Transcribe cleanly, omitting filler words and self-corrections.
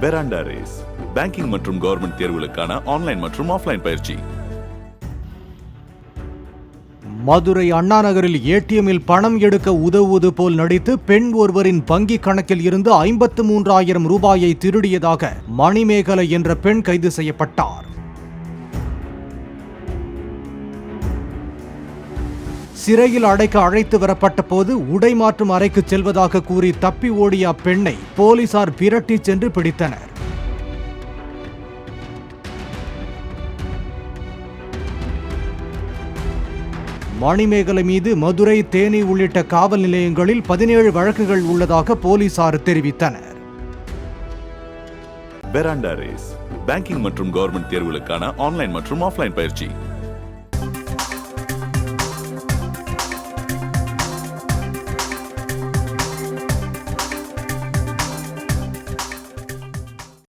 பெராண்டா race banking மற்றும் government தேர்வுகளுக்கான online மற்றும் ஆஃப்லைன் பயிற்சி. மதுரை அண்ணா நகரில் ஏடிஎம்மில் பணம் எடுக்க உதவுவது போல் நடித்து பெண் ஒருவரின் வங்கி கணக்கில் இருந்து 53,000 ரூபாயை திருடியதாக மணிமேகலை என்ற பெண் கைது செய்யப்பட்டார். சிறையில் அடைக்க அழைத்து வரப்பட்ட போது உடை மாற்றும் அறைக்கு செல்வதாக கூறி தப்பி ஓடிய அப்பெண்ணை போலீசார் விரட்டி சென்று பிடித்தனர். மணிமேகலை மீது மதுரை, தேனி உள்ளிட்ட காவல் நிலையங்களில் 17 வழக்குகள் உள்ளதாக போலீசார் தெரிவித்தனர். பெராண்டா ரேஸ் பேங்கிங் மற்றும் கவர்மெண்ட் தேர்வுகளுக்கான ஆன்லைன் மற்றும் ஆஃப்லைன் பயிற்சி.